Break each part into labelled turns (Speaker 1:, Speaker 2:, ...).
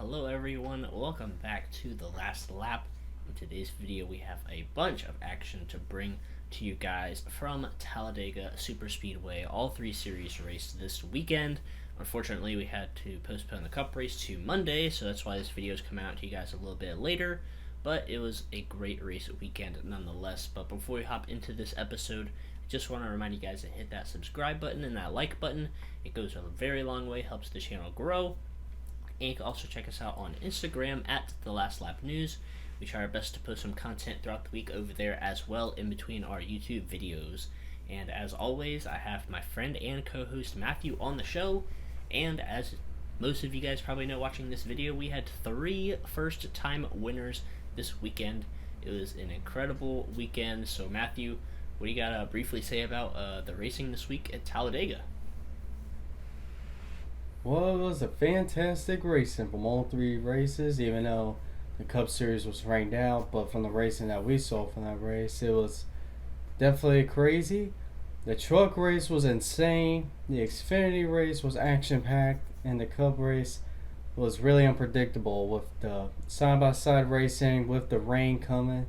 Speaker 1: Hello everyone, welcome back to The Last Lap. In today's video we have a bunch of action to bring to you guys from Talladega Superspeedway. All three series raced this weekend. Unfortunately we had to postpone the Cup race to Monday, so that's why this video is coming out to you guys a little bit later. But it was a great race weekend nonetheless. But before we hop into this episode, I just want to remind you guys to hit that subscribe button and that like button. It goes a very long way, helps the channel grow. And you can also check us out on Instagram at The Last Lap News. We try our best to post some content throughout the week over there as well in between our YouTube videos. And as always, I have my friend and co-host Matthew on the show. And as most of you guys probably know watching this video, we had 3 first-time winners this weekend. It was an incredible weekend. So Matthew, what do you got to briefly say about the racing this week at Talladega?
Speaker 2: Well, it was a fantastic racing from all 3 races, even though the Cup Series was rained out. But from the racing that we saw from that race, it was definitely crazy. The truck race was insane. The Xfinity race was action-packed. And the Cup race was really unpredictable with the side-by-side racing, with the rain coming.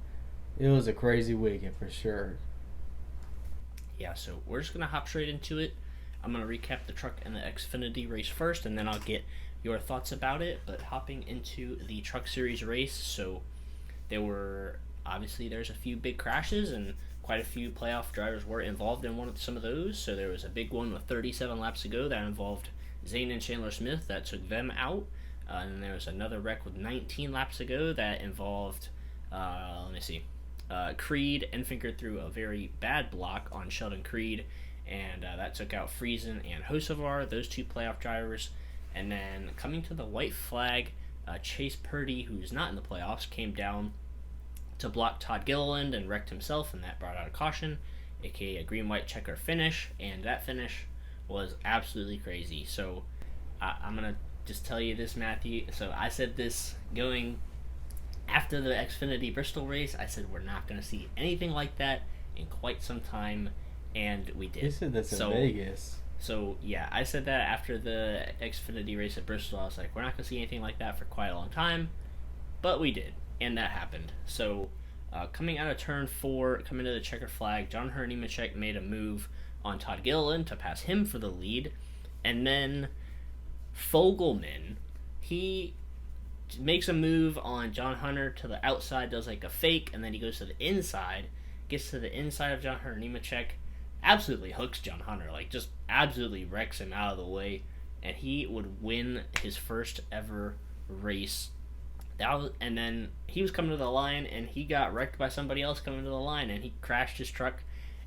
Speaker 2: It was a crazy weekend for sure.
Speaker 1: Yeah, so we're just going to hop straight into it. I'm going to recap the truck and the Xfinity race first, and then I'll get your thoughts about it. But hopping into the truck series race, so there's a few big crashes, and quite a few playoff drivers were involved in some of those. So there was a big one with 37 laps to go that involved Zane and Chandler Smith that took them out. And then there was another wreck with 19 laps to go that involved, Creed and fingered through a very bad block on Sheldon Creed. And that took out Friesen and Hocevar, those 2 playoff drivers. And then coming to the white flag, Chase Purdy, who's not in the playoffs, came down to block Todd Gilliland and wrecked himself, and that brought out a caution, aka a green-white checker finish. And that finish was absolutely crazy. So I'm going to just tell you this, Matthew. So I said this going after the Xfinity Bristol race. I said we're not going to see anything like that in quite some time. And we did.
Speaker 2: You said that's in Vegas.
Speaker 1: So, yeah, I said that after the Xfinity race at Bristol. I was like, we're not going to see anything like that for quite a long time. But we did. And that happened. So, coming out of turn 4, coming to the checker flag, John Hunter Nemechek made a move on Todd Gilliland to pass him for the lead. And then Fogelman, he makes a move on John Hunter to the outside, does like a fake, and then he goes to the inside, gets to the inside of John Hunter Nemechek, absolutely hooks John Hunter, just absolutely wrecks him out of the way, and he would win his first ever race. And then he was coming to the line, and he got wrecked by somebody else coming to the line, and he crashed his truck.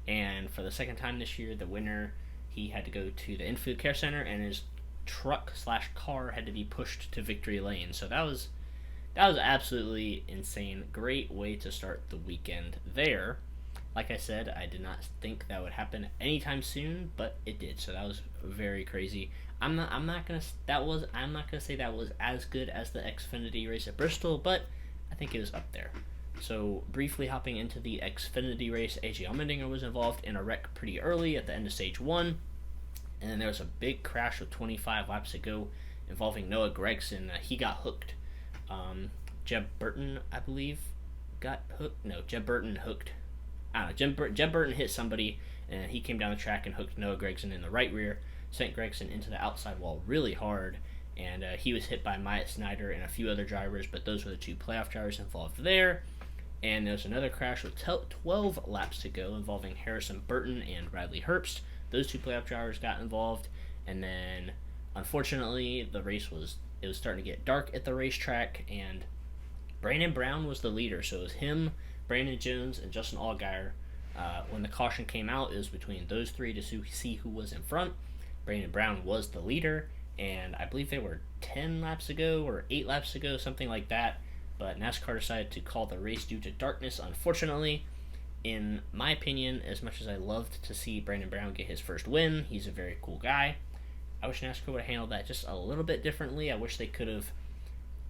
Speaker 1: And for the second time this year, the winner, he had to go to the infield care center, and his truck/car had to be pushed to victory lane. So that was absolutely insane. Great way to start the weekend there. Like I said, I did not think that would happen anytime soon, but it did. So that was very crazy. I'm not gonna say that was as good as the Xfinity race at Bristol, but I think it was up there. So briefly hopping into the Xfinity race, AJ Allmendinger was involved in a wreck pretty early at the end of stage 1, and then there was a big crash with 25 laps to go involving Noah Gragson. He got hooked. Jeb Burton, I believe, got hooked. No, Jeb Burton hooked. I don't know, Jeb Burton hit somebody, and he came down the track and hooked Noah Gragson in the right rear, sent Gragson into the outside wall really hard, and he was hit by Myatt Snyder and a few other drivers, but those were the 2 playoff drivers involved there. And there was another crash with 12 laps to go involving Harrison Burton and Bradley Herbst. Those 2 playoff drivers got involved, and then unfortunately the race was starting to get dark at the racetrack, and Brandon Brown was the leader, so it was him, Brandon Jones, and Justin Allgaier. When the caution came out, it was between those 3 to see who was in front. Brandon Brown was the leader, and I believe they were 10 laps to go or 8 laps to go, something like that. But NASCAR decided to call the race due to darkness, unfortunately. In my opinion, as much as I loved to see Brandon Brown get his first win, he's a very cool guy, I wish NASCAR would have handled that just a little bit differently. I wish they could have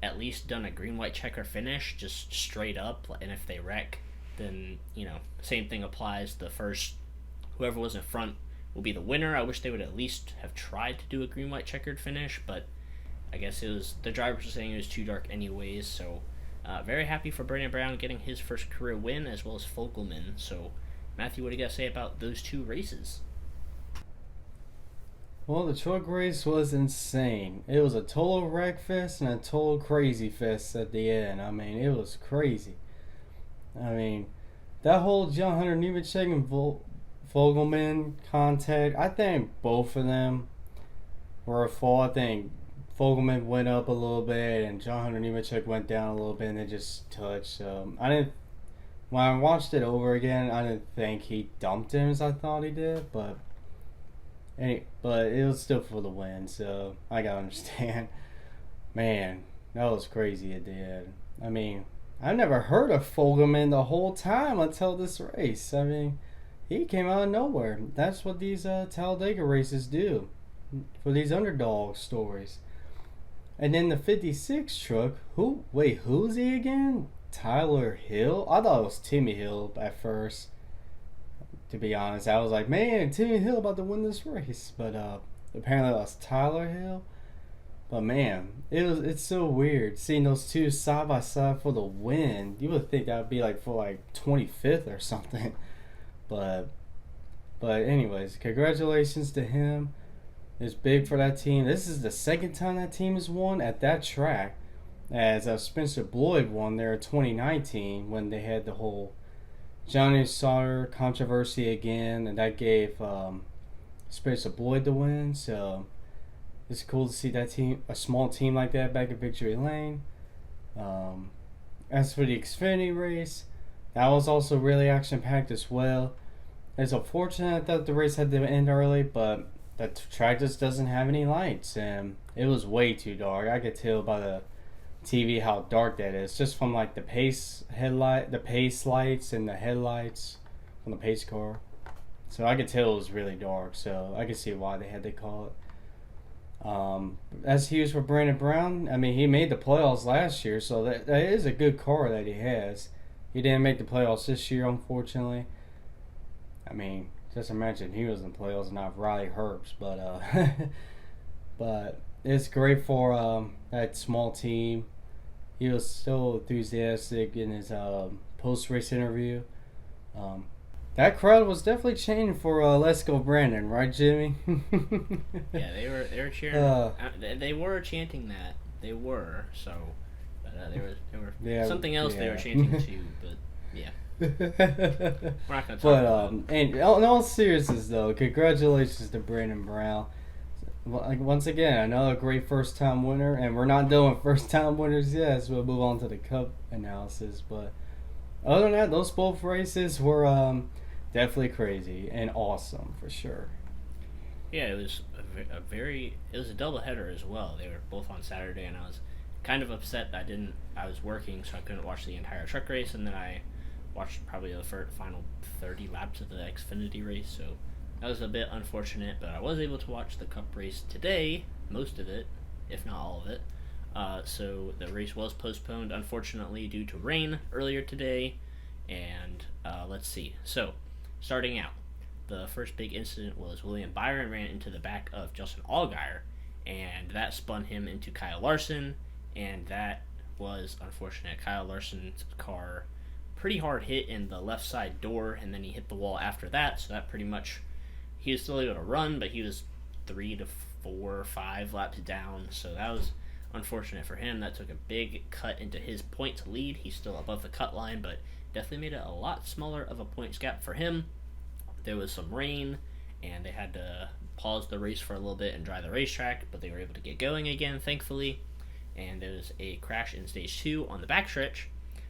Speaker 1: at least done a green-white checker finish, just straight up, and if they wreck, then, same thing applies. Whoever was in front will be the winner. I wish they would at least have tried to do a green-white checkered finish, but I guess it was the drivers were saying it was too dark anyways. So very happy for Brandon Brown getting his first career win, as well as Fogelman. So Matthew, what do you got to say about those two races?
Speaker 2: Well, the truck race was insane. It was a total wreck fest and a total crazy fest at the end. I mean, it was crazy. I mean, that whole John Hunter Nemechek and Fogelman contact, I think both of them were a fault. I think Fogelman went up a little bit and John Hunter Nemechek went down a little bit and they just touched. I didn't. When I watched it over again, I didn't think he dumped him as I thought he did, but it was still for the win, so I gotta understand. Man, that was crazy at the end. I mean, I never heard of Fogelman the whole time until this race. I mean, he came out of nowhere. That's what these Talladega races do for these underdog stories. And then the 56 truck, who's he again? Tyler Hill? I thought it was Timmy Hill at first. To be honest, I was like, man, Timmy Hill about to win this race. But apparently that was Tyler Hill. But man, it's so weird seeing those two side by side for the win. You would think that would be like for like 25th or something. But anyways, congratulations to him. It's big for that team. This is the second time that team has won at that track. As Spencer Bloyd won there in 2019 when they had the whole Johnny Sauter controversy again, and that gave Spencer Bloyd the win. So it's cool to see that team, a small team like that, back in victory lane. As for the Xfinity race, that was also really action packed as well. It's unfortunate that the race had to end early, but the track just doesn't have any lights, and it was way too dark. I could tell by the TV how dark that is, just from like the pace lights and the headlights from the pace car. So I could tell it was really dark, so I could see why they had to call it. As huge for Brandon Brown, I mean, he made the playoffs last year, so that is a good car that he has. He didn't make the playoffs this year, unfortunately. I mean, just imagine he was in the playoffs and not Riley Herbst, but it's great for that small team. He was so enthusiastic in his post-race interview. That crowd was definitely chanting for Let's Go Brandon, right, Jimmy?
Speaker 1: Yeah, they were cheering. They were chanting that. They were so, but they were
Speaker 2: yeah,
Speaker 1: something else they were chanting too. But yeah, we're not gonna talk about it.
Speaker 2: And in all seriousness though, congratulations to Brandon Brown. Like once again, another great first-time winner, and we're not doing first-time winners yet, so we'll move on to the Cup analysis. But other than that, those both races were definitely crazy and awesome for sure.
Speaker 1: Yeah, it was it was a doubleheader as well. They were both on Saturday, and I was kind of upset that I was working, so I couldn't watch the entire truck race, and then I watched probably the final 30 laps of the Xfinity race, so that was a bit unfortunate, but I was able to watch the Cup race today, most of it, if not all of it. So the race was postponed, unfortunately, due to rain earlier today. And let's see. So, starting out, the first big incident was William Byron ran into the back of Justin Allgaier, and that spun him into Kyle Larson, and that was unfortunate. Kyle Larson's car pretty hard hit in the left side door, and then he hit the wall after that, so that pretty much... He was still able to run, but he was 3 to 4 or 5 laps down, so that was unfortunate for him. That took a big cut into his points lead. He's still above the cut line, but definitely made it a lot smaller of a points gap for him. There was some rain, and they had to pause the race for a little bit and dry the racetrack, but they were able to get going again, thankfully. And there was a crash in stage 2 on the backstretch.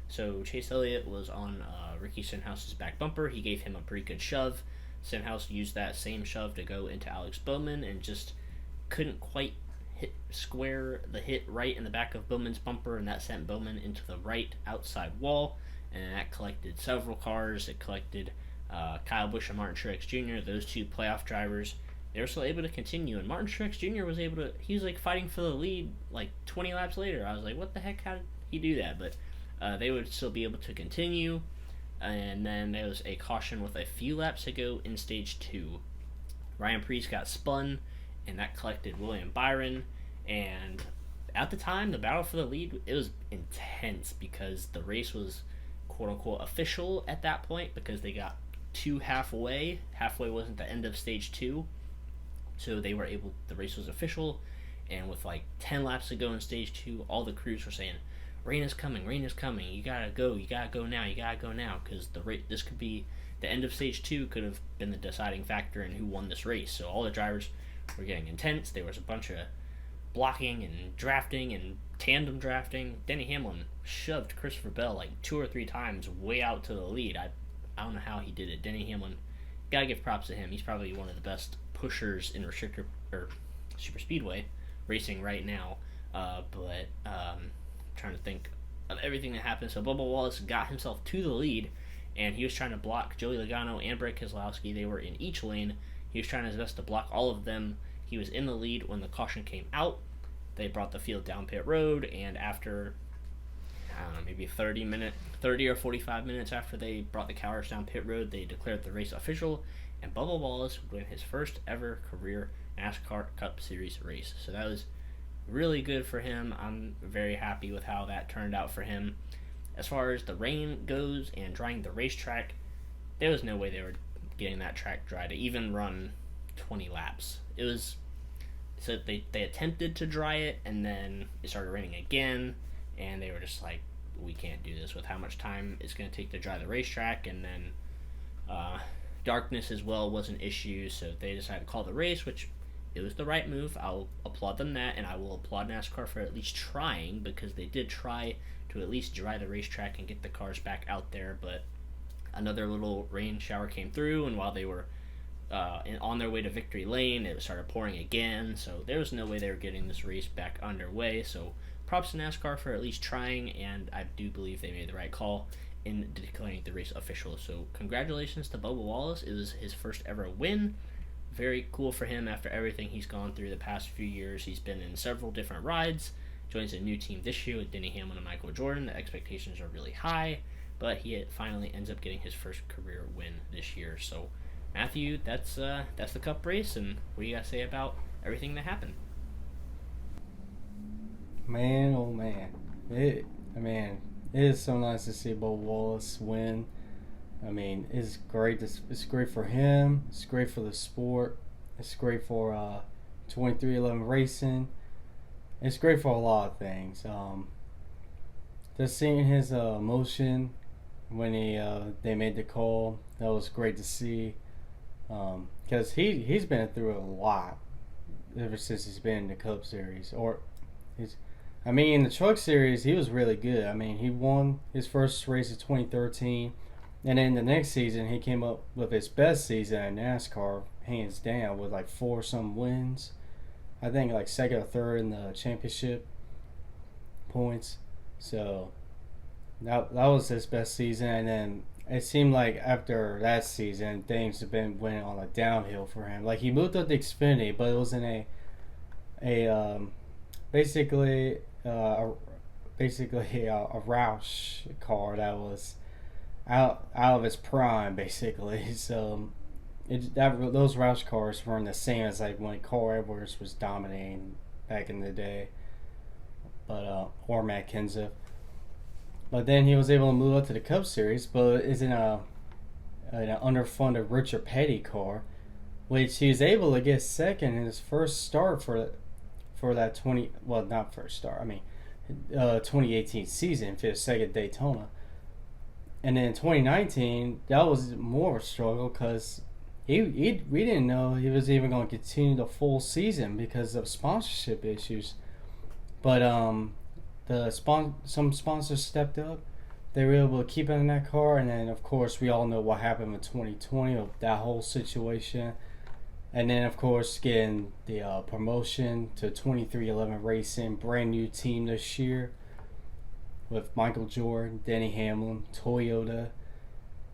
Speaker 1: So Chase Elliott was on Ricky Stenhouse's back bumper. He gave him a pretty good shove. Stenhouse used that same shove to go into Alex Bowman and just couldn't quite square the hit right in the back of Bowman's bumper, and that sent Bowman into the right outside wall, and that collected several cars. It collected Kyle Busch and Martin Truex Jr., those two playoff drivers. They were still able to continue, and Martin Truex Jr. was able to, he was like fighting for the lead like 20 laps later. I was like, what the heck, how did he do that? But they would still be able to continue. And then there was a caution with a few laps to go in stage 2. Ryan Preece got spun, and that collected William Byron, and at the time, the battle for the lead, it was intense because the race was quote unquote official at that point because they got to halfway. Halfway wasn't the end of stage two, so they were able. The race was official, and with like 10 laps to go in stage two, all the crews were saying, "Rain is coming, rain is coming. You gotta go now, you gotta go now," because this could be the end of stage two could have been the deciding factor in who won this race. So all the drivers were getting intense. There was a bunch of blocking and drafting and tandem drafting. Denny Hamlin shoved Christopher Bell like 2 or 3 times way out to the lead. I don't know how he did it. Denny Hamlin, gotta give props to him. He's probably one of the best pushers in restrictor or super speedway racing right now. Trying to think of everything that happened. So Bubba Wallace got himself to the lead, and he was trying to block Joey Logano and Brett Keselowski. They were in each lane. He was trying his best to block all of them. He was in the lead when the caution came out. They brought the field down pit road, and after, I don't know, maybe 30 or 45 minutes after they brought the cars down pit road, they declared the race official, and Bubba Wallace would win his first ever career NASCAR Cup Series race. So that was really good for him. I'm very happy with how that turned out for him. As far as the rain goes and drying the racetrack, there was no way they were getting that track dry to even run 20 laps. It was, so they attempted to dry it, and then it started raining again, and they were just like, we can't do this with how much time it's going to take to dry the racetrack. And then darkness as well was an issue, so they decided to call the race, which it was the right move. I'll applaud them that, and I will applaud NASCAR for at least trying, because they did try to at least dry the racetrack and get the cars back out there. But another little rain shower came through, and while they were on their way to victory lane, it started pouring again, so there was no way they were getting this race back underway. So props to NASCAR for at least trying, and I do believe they made the right call in declaring the race official. So congratulations to Bubba Wallace. It was his first ever win. Very cool for him after everything he's gone through the past few years. He's been in several different rides. Joins a new team this year with Denny Hamlin and Michael Jordan. The expectations are really high, but he finally ends up getting his first career win this year. So Matthew, that's the Cup race, and what do you guys say about everything that happened?
Speaker 2: Man, oh man, it is so nice to see Bubba Wallace win. I mean, it's great. It's great for him. It's great for the sport. It's great for 2311 racing. It's great for a lot of things. Just seeing his emotion when they made the call, that was great to see. Because he's been through a lot ever since he's been in the Cup Series. In the Truck Series, he was really good. I mean, he won his first race in 2013. And then the next season, he came up with his best season in NASCAR, hands down, with like 4-some wins. I think like second or third in the championship points. So that was his best season. And then it seemed like after that season, things have been went on a downhill for him. Like, he moved up to Xfinity, but it was in basically a Roush car that was out of its prime, basically. So those Roush cars weren't the same as like when Carl Edwards was dominating back in the day, or Matt Kenseth. But then he was able to move up to the Cup Series, but is in an underfunded Richard Petty car, which he was able to get second in his first start for that 2018 season for the second Daytona. And then in 2019, that was more of a struggle because we didn't know he was even going to continue the full season because of sponsorship issues. But some sponsors stepped up. They were able to keep him in that car, and then of course we all know what happened in 2020 of that whole situation. And then of course getting the promotion to 2311 Racing, brand new team this year, with Michael Jordan, Denny Hamlin, Toyota.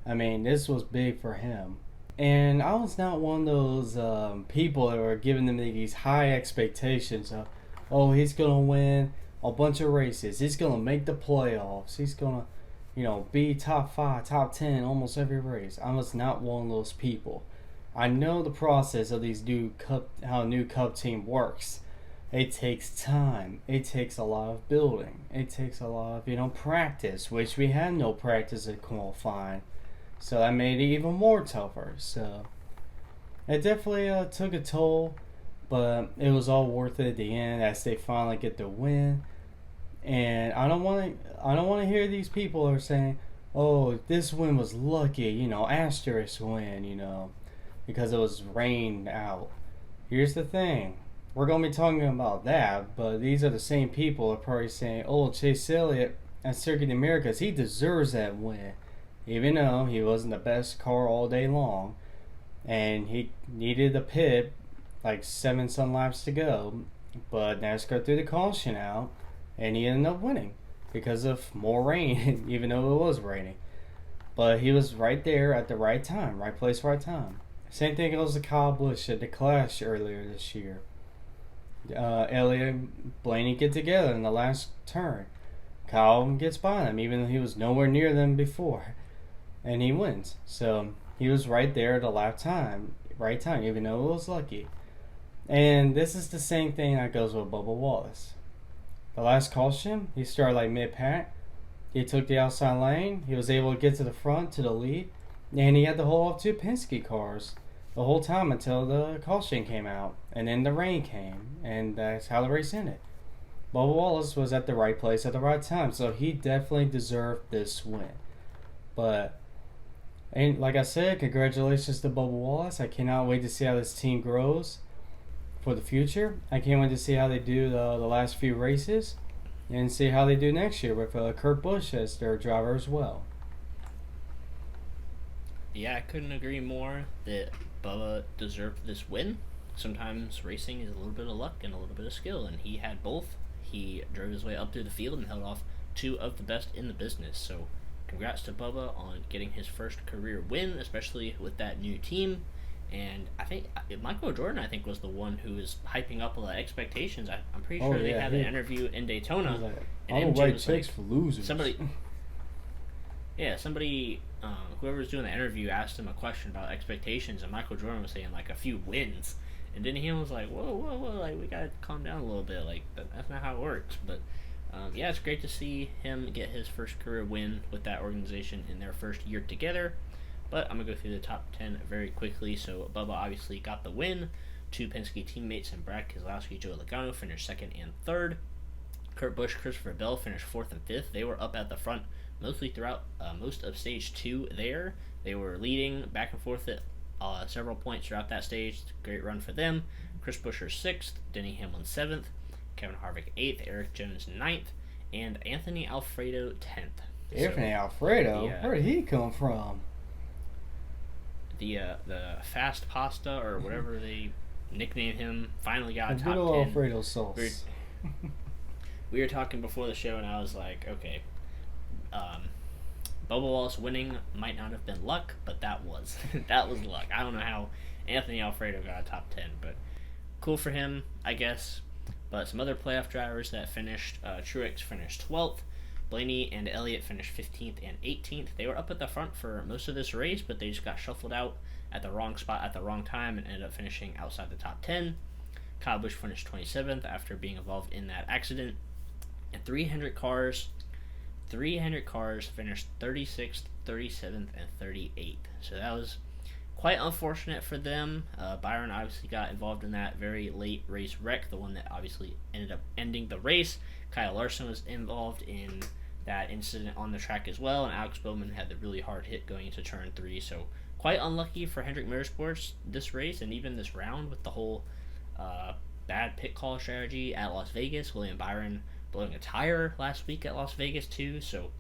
Speaker 2: I mean, this was big for him. And I was not one of those people that were giving them these high expectations of, oh, he's going to win a bunch of races. He's going to make the playoffs. He's going to, be top 5, top 10 almost every race. I was not one of those people. I know the process of these how a new Cup team works. it takes time. It takes a lot of building. It takes a lot of, practice, which we had no practice at qualifying. So that made it even more tougher. So it definitely took a toll, but it was all worth it at the end as they finally get the win. And I don't want to hear these people are saying, "Oh, this win was lucky," asterisk win, because it was rained out. Here's the thing. We're going to be talking about that, but these are the same people are probably saying, "Oh, Chase Elliott at Circuit Americas, he deserves that win." Even though he wasn't the best car all day long, and he needed a pit like 7 laps to go, but NASCAR threw the caution out, and he ended up winning because of more rain, even though it was raining. But he was right there at the right time, right place, right time. Same thing goes to Kyle Busch at the Clash earlier this year. Elliott and Blaney get together in the last turn. Kyle gets by them, even though he was nowhere near them before. And he wins. So he was right there at the right time, even though it was lucky. And this is the same thing that goes with Bubba Wallace. The last caution, he started like mid-pack. He took the outside lane. He was able to get to the front, to the lead. And he had to hold off 2 Penske cars the whole time until the caution came out. And then the rain came. And that's how the race ended. Bubba Wallace was at the right place at the right time. So he definitely deserved this win. But... and like I said, congratulations to Bubba Wallace. I cannot wait to see how this team grows for the future. I can't wait to see how they do the last few races and see how they do next year with Kurt Busch as their driver as well.
Speaker 1: Yeah, I couldn't agree more that Bubba deserved this win. Sometimes racing is a little bit of luck and a little bit of skill, and he had both. He drove his way up through the field and held off 2 of the best in the business. So congrats to Bubba on getting his first career win, especially with that new team. And I think Michael Jordan, was the one who was hyping up all the expectations. I'm pretty sure they had an interview in Daytona.
Speaker 2: Like,
Speaker 1: and
Speaker 2: MJ write checks for losers.
Speaker 1: Somebody, whoever was doing the interview asked him a question about expectations, and Michael Jordan was saying like a few wins. And then he was like, whoa, like we gotta calm down a little bit. Like that's not how it works. But it's great to see him get his first career win with that organization in their first year together. But I'm going to go through the top 10 very quickly. So Bubba obviously got the win. 2 Penske teammates and Brad Keselowski, Joey Logano finished 2nd and 3rd. Kurt Busch, Christopher Bell finished 4th and 5th. They were up at the front mostly throughout most of stage 2 there. They were leading back and forth at several points throughout that stage. Great run for them. Chris Buescher 6th, Denny Hamlin 7th, Kevin Harvick 8th, Eric Jones 9th, and Anthony Alfredo 10th.
Speaker 2: Anthony Alfredo? Where did he come from?
Speaker 1: The fast pasta or whatever they nicknamed him finally got a top 10.
Speaker 2: Good old Alfredo sauce.
Speaker 1: We were talking before the show, and I was like, okay, Bubba Wallace winning might not have been luck, but that was luck. I don't know how Anthony Alfredo got a top 10, but cool for him, I guess. But some other playoff drivers that finished, Truex finished 12th. Blaney and Elliott finished 15th and 18th. They were up at the front for most of this race, but they just got shuffled out at the wrong spot at the wrong time and ended up finishing outside the top 10. Kyle Busch finished 27th after being involved in that accident. And 300 cars finished 36th, 37th, and 38th. So that was quite unfortunate for them. Byron obviously got involved in that very late race wreck, the one that obviously ended up ending the race. Kyle Larson was involved in that incident on the track as well, and Alex Bowman had the really hard hit going into turn 3. So quite unlucky for Hendrick Motorsports this race and even this round with the whole bad pit call strategy at Las Vegas. William Byron blowing a tire last week at Las Vegas too. So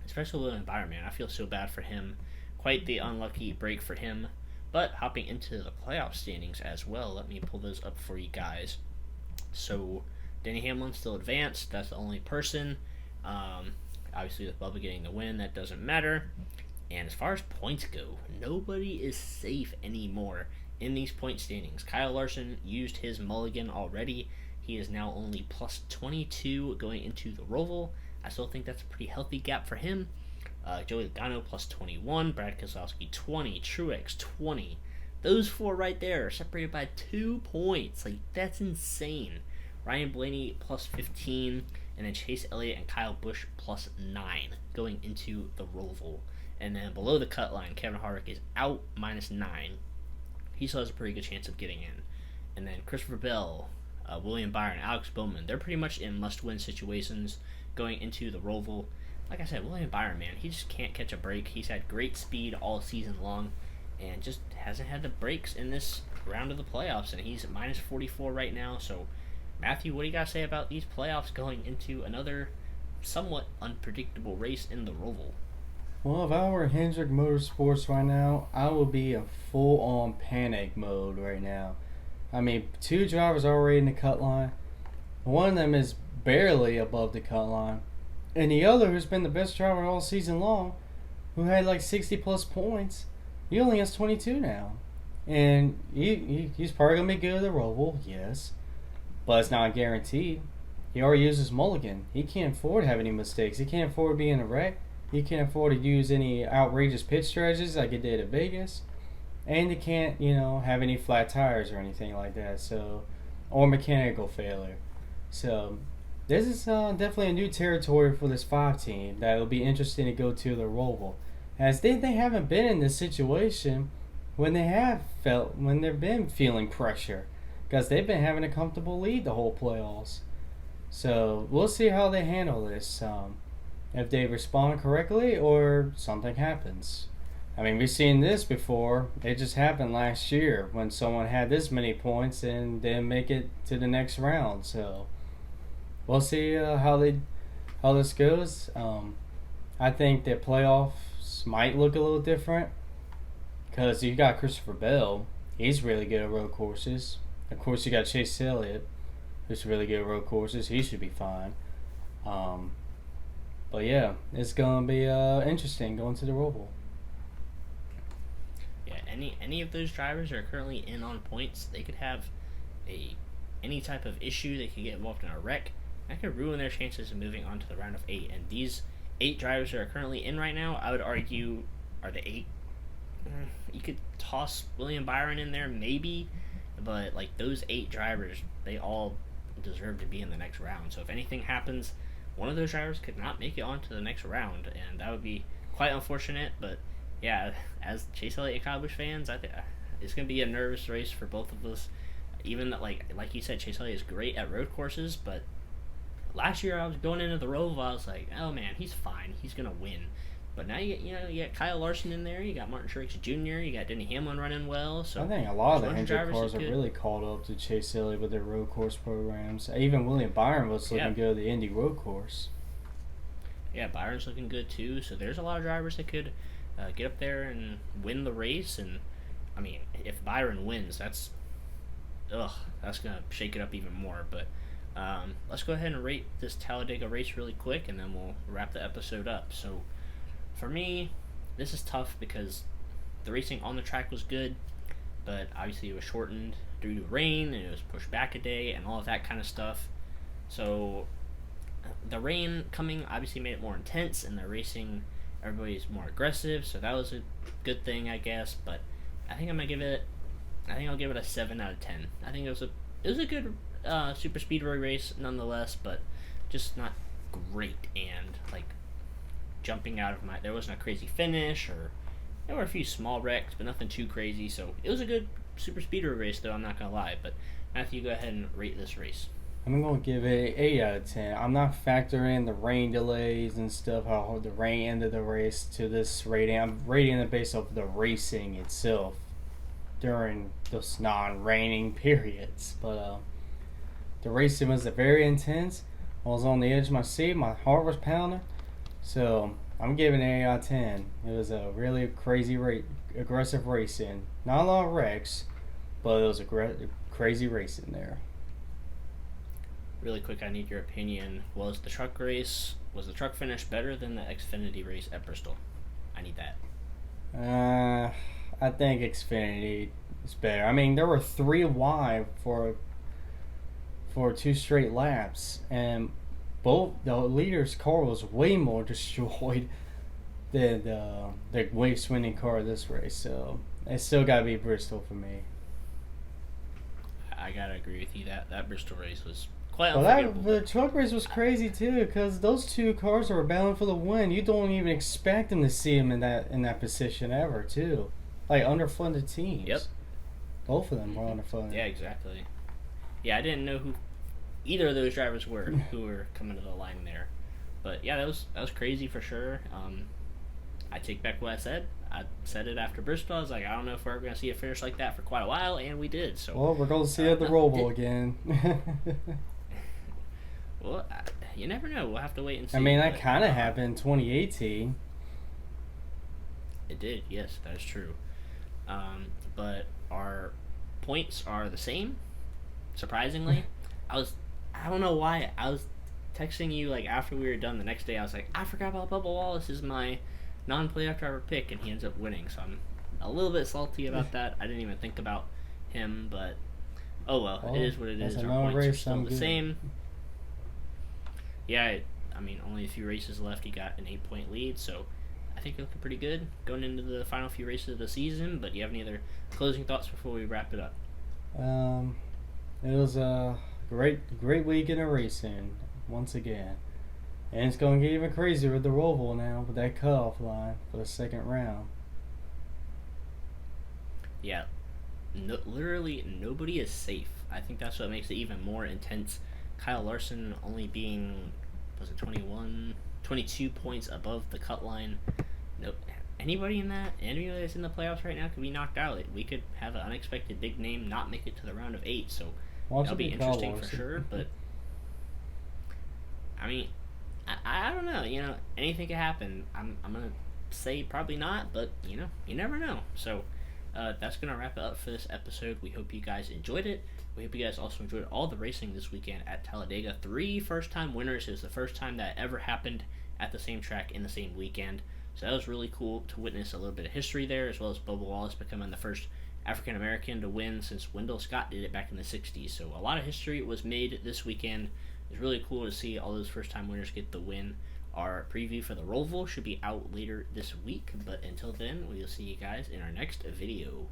Speaker 1: especially William Byron, man, I feel so bad for him. Quite the unlucky break for him. But hopping into the playoff standings as well, let me pull those up for you guys. So Denny Hamlin still advanced. That's the only person. Obviously, with Bubba getting the win, that doesn't matter. And as far as points go, nobody is safe anymore in these point standings. Kyle Larson used his mulligan already. He is now only plus 22 going into the Roval. I still think that's a pretty healthy gap for him. Joey Logano plus 21, Brad Keselowski 20, Truex 20. Those four right there are separated by 2 points. Like, that's insane. Ryan Blaney plus 15, and then Chase Elliott and Kyle Busch plus 9 going into the Roval. And then below the cut line, Kevin Harvick is out minus 9. He still has a pretty good chance of getting in. And then Christopher Bell, William Byron, Alex Bowman, they're pretty much in must-win situations going into the Roval. Like I said, William Byron, man, he just can't catch a break. He's had great speed all season long and just hasn't had the breaks in this round of the playoffs. And he's at minus 44 right now. So, Matthew, what do you got to say about these playoffs going into another somewhat unpredictable race in the Roval?
Speaker 2: Well, if I were Hendrick Motorsports right now, I would be in full-on panic mode right now. I mean, 2 drivers already in the cut line. One of them is barely above the cut line. And the other, who's been the best driver all season long, who had like 60-plus points, he only has 22 now. And he's probably going to be good at the Roval, yes. But it's not guaranteed. He already used his mulligan. He can't afford to have any mistakes. He can't afford to be in a wreck. He can't afford to use any outrageous pit strategies like he did at Vegas. And he can't, have any flat tires or anything like that. So, or mechanical failure. So, this is definitely a new territory for this 5 team that will be interesting to go to the Roval. As they haven't been in this situation when they've been feeling pressure. Because they've been having a comfortable lead the whole playoffs. So, we'll see how they handle this. If they respond correctly or something happens. I mean, we've seen this before. It just happened last year when someone had this many points and didn't make it to the next round. So we'll see how this goes. I think the playoffs might look a little different because you got Christopher Bell. He's really good at road courses. Of course, you got Chase Elliott, who's really good at road courses. He should be fine. But yeah, it's gonna be interesting going to the Roval.
Speaker 1: Yeah, any of those drivers are currently in on points. They could have any type of issue. They could get involved in a wreck. That could ruin their chances of moving on to the round of 8. And these 8 drivers that are currently in right now, I would argue, are the 8. You could toss William Byron in there, maybe, but like those 8 drivers, they all deserve to be in the next round. So if anything happens, one of those drivers could not make it onto the next round, and that would be quite unfortunate. But yeah, as Chase Elliott and Kyle Busch fans, I think it's going to be a nervous race for both of us. Even that, like you said, Chase Elliott is great at road courses, but last year I was going into the Roval, I was like, oh man, he's fine, he's going to win. But now you got Kyle Larson in there, you got Martin Truex Jr., you got Denny Hamlin running well. So
Speaker 2: I think a lot of the Hendrick cars are really caught up to Chase Elliott with their road course programs. Even William Byron was looking good at the Indy road course.
Speaker 1: Yeah, Byron's looking good too. So there's a lot of drivers that could get up there and win the race. And I mean, if Byron wins, that's gonna shake it up even more. But let's go ahead and rate this Talladega race really quick, and then we'll wrap the episode up. So for me, this is tough because the racing on the track was good, but obviously it was shortened due to rain, and it was pushed back a day, and all of that kind of stuff. So the rain coming obviously made it more intense, and the racing, everybody's more aggressive, so that was a good thing, I guess. But I think I'll give it a 7 out of 10. I think it was a good super speedway race nonetheless, but just not great. And like jumping out of there wasn't a crazy finish, or there were a few small wrecks, but nothing too crazy. So it was a good super speedway race, though, I'm not gonna lie. But Matthew, go ahead and rate this race.
Speaker 2: I'm going to give it an 8 out of 10. I'm not factoring the rain delays and stuff, how the rain ended the race to this rating. I'm rating it based off the racing itself during those non-raining periods. But the racing was very intense. I was on the edge of my seat. My heart was pounding. So I'm giving it an 8 out of 10. It was a really crazy aggressive racing. Not a lot of wrecks, but it was a crazy racing there.
Speaker 1: Really quick, I need your opinion. Was the truck finish better than the Xfinity race at Bristol? I need that.
Speaker 2: I think Xfinity is better. I mean, there were 3 wide for 2 straight laps, and both the leader's car was way more destroyed than the race-winning car of this race. So it's still got to be Bristol for me.
Speaker 1: I gotta agree with you. That Bristol race was quite
Speaker 2: Well,
Speaker 1: unforgettable.
Speaker 2: the truck race was crazy too, because those two cars were battling for the win. You don't even expect them to see them in that position ever, too. Like underfunded teams.
Speaker 1: Yep.
Speaker 2: Both of them were underfunded.
Speaker 1: Yeah, exactly. Yeah, I didn't know who either of those drivers were who were coming to the line there, but yeah, that was crazy for sure. I take back what I said. I said it after Bristol. I was like, I don't know if we're going to see a finish like that for quite a while, and we did. So,
Speaker 2: well, we're going to see it at the Roval again.
Speaker 1: Well, you never know. We'll have to wait and see.
Speaker 2: I mean, that kind of happened in 2018.
Speaker 1: It did, yes, that is true. But our points are the same, surprisingly. I don't know why. I was texting you, like, after we were done the next day. I was like, I forgot about Bubba Wallace is my non-playoff driver pick, and he ends up winning. So I'm a little bit salty about that. I didn't even think about him, but oh well, it is what it is. Our points are still the same. Yeah, I mean, only a few races left. He got an 8-point lead, so I think you're looking pretty good going into the final few races of the season. But do you have any other closing thoughts before we wrap it up?
Speaker 2: It was a great weekend of racing once again. And it's going to get even crazier with the Roval now with that cutoff line for the second round.
Speaker 1: Yeah, literally nobody is safe. I think that's what makes it even more intense. Kyle Larson only being, was it 22 points above the cut line. Nope. Anybody that's in the playoffs right now could be knocked out. We could have an unexpected big name not make it to the round of 8, so that'll be interesting for sure. But I mean, I don't know. You know, anything could happen. I'm gonna say probably not, but you know, you never know. So that's gonna wrap it up for this episode. We hope you guys enjoyed it. We hope you guys also enjoyed all the racing this weekend at Talladega. 3 first-time winners. It was the first time that ever happened at the same track in the same weekend. So that was really cool to witness a little bit of history there, as well as Bubba Wallace becoming the first African-American to win since Wendell Scott did it back in the 60s. So a lot of history was made this weekend. It's really cool to see all those first-time winners get the win. Our preview for the Roval should be out later this week, but until then, we'll see you guys in our next video.